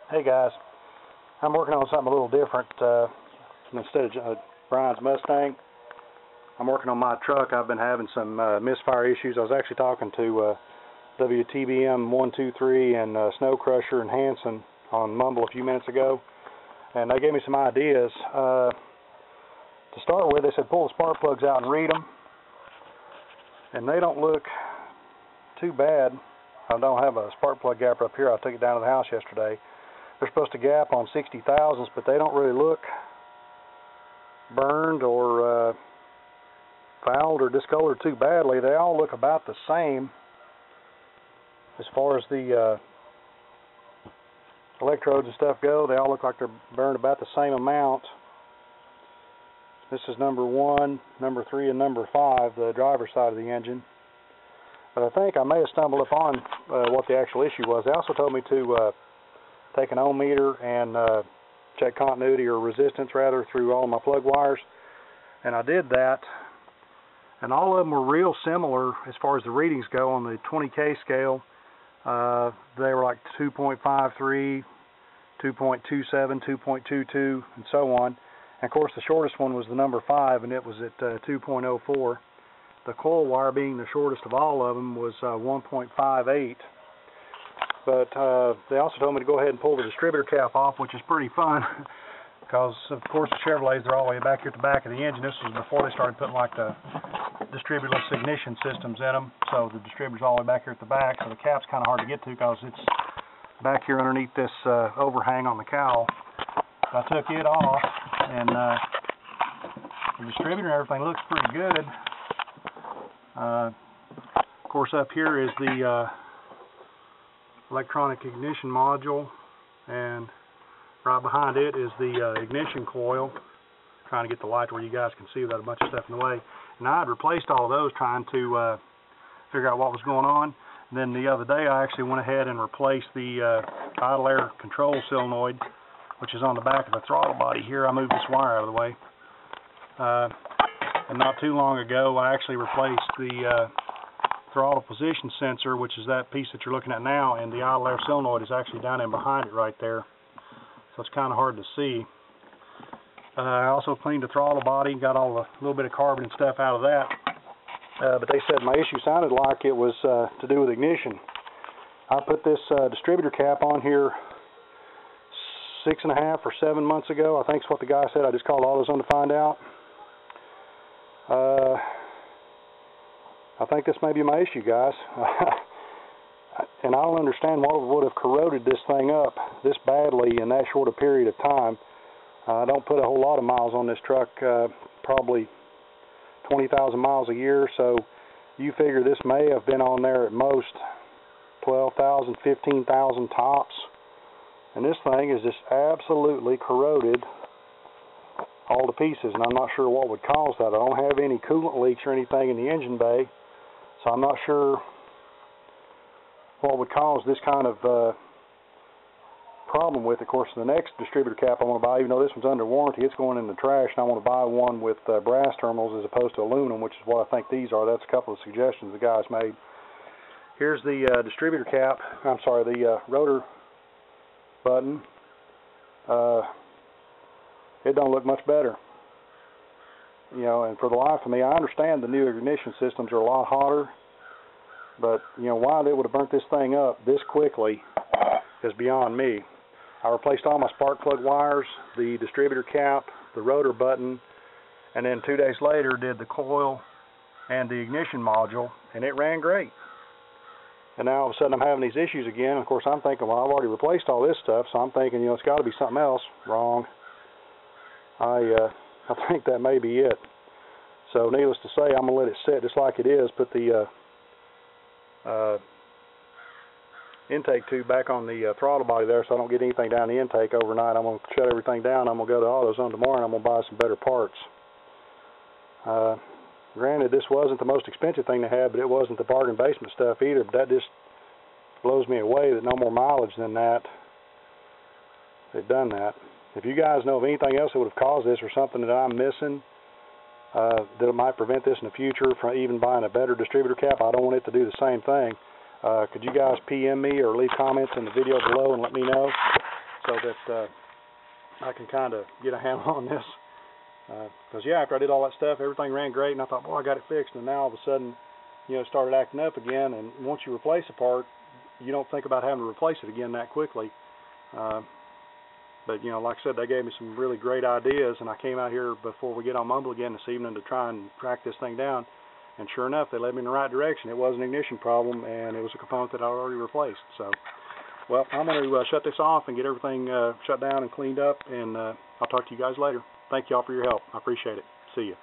Hey guys, I'm working on something a little different. Instead of Brian's Mustang, I'm working on my truck. I've been having some misfire issues. I was actually talking to WTBM 123 and Snow Crusher and Hanson on Mumble a few minutes ago, and they gave me some ideas. To start with, they said pull the spark plugs out and read them, and they don't look too bad. I don't have a spark plug gapper up here. I took it down to the house yesterday. They're supposed to gap on 60,000s, but they don't really look burned or fouled or discolored too badly. They all look about the same as far as the electrodes and stuff go. They all look like they're burned about the same amount. This is number 1, number 3, and number 5, the driver's side of the engine. But I think I may have stumbled upon what the actual issue was. They also told me to take an ohm meter and check continuity or resistance rather through all my plug wires, and I did that, and all of them were real similar as far as the readings go. On the 20K scale, they were like 2.53, 2.27, 2.22, and so on. And of course the shortest one was the number 5, and it was at 2.04. The coil wire, being the shortest of all of them, was 1.58. But they also told me to go ahead and pull the distributor cap off, which is pretty fun, because of course the Chevrolets, they're all the way back here at the back of the engine. This was before they started putting like the distributorless ignition systems in them, so the distributor's all the way back here at the back, so the cap's kind of hard to get to because it's back here underneath this overhang on the cowl. So I took it off, and the distributor and everything looks pretty good. Of course, up here is the electronic ignition module, and right behind it is the ignition coil. Trying to get the light where you guys can see without a bunch of stuff in the way. And I had replaced all of those trying to figure out what was going on. And then the other day I actually went ahead and replaced the idle air control solenoid, which is on the back of the throttle body here. I moved this wire out of the way. And not too long ago I actually replaced the throttle position sensor, which is that piece that you're looking at now, and the idle air solenoid is actually down in behind it right there, so it's kind of hard to see. I also cleaned the throttle body, got all the little bit of carbon and stuff out of that, but they said my issue sounded like it was to do with ignition. I put this distributor cap on here 6.5 or 7 months ago. I think is what the guy said. I just called AutoZone to find out. I think this may be my issue, guys. And I don't understand what would have corroded this thing up this badly in that short a period of time. I don't put a whole lot of miles on this truck, probably 20,000 miles a year, so you figure this may have been on there at most 12,000, 15,000 tops. And this thing is just absolutely corroded all to pieces, and I'm not sure what would cause that. I don't have any coolant leaks or anything in the engine bay, so I'm not sure what would cause this kind of problem with it. Of course, the next distributor cap I want to buy, even though this one's under warranty, it's going in the trash, and I want to buy one with brass terminals as opposed to aluminum, which is what I think these are. That's a couple of suggestions the guys made. Here's the distributor cap, I'm sorry, the rotor button. It don't look much better. You know, and for the life of me, I understand the new ignition systems are a lot hotter, but, you know, why they would have burnt this thing up this quickly is beyond me. I replaced all my spark plug wires, the distributor cap, the rotor button, and then 2 days later did the coil and the ignition module, and it ran great. And now all of a sudden I'm having these issues again. Of course, I'm thinking, well, I've already replaced all this stuff, so I'm thinking, you know, it's got to be something else. Wrong. I think that may be it. So needless to say, I'm going to let it sit just like it is, put the intake tube back on the throttle body there so I don't get anything down the intake overnight. I'm going to shut everything down. I'm going to go to AutoZone tomorrow and I'm going to buy some better parts. Granted, this wasn't the most expensive thing they had, but it wasn't the bargain basement stuff either. But that just blows me away that no more mileage than that they've done that. If you guys know of anything else that would have caused this or something that I'm missing that might prevent this in the future from even buying a better distributor cap, I don't want it to do the same thing. Could you guys PM me or leave comments in the video below and let me know? so that I can kind of get a handle on this. Because yeah, after I did all that stuff, everything ran great, and I thought, boy, I got it fixed. And now all of a sudden, you know, it started acting up again. And once you replace a part, you don't think about having to replace it again that quickly. But you know, like I said, they gave me some really great ideas, and I came out here before we get on Mumble again this evening to try and track this thing down. And sure enough, they led me in the right direction. It was an ignition problem, and it was a component that I already replaced. So, well, I'm going to shut this off and get everything shut down and cleaned up, and I'll talk to you guys later. Thank you all for your help. I appreciate it. See you.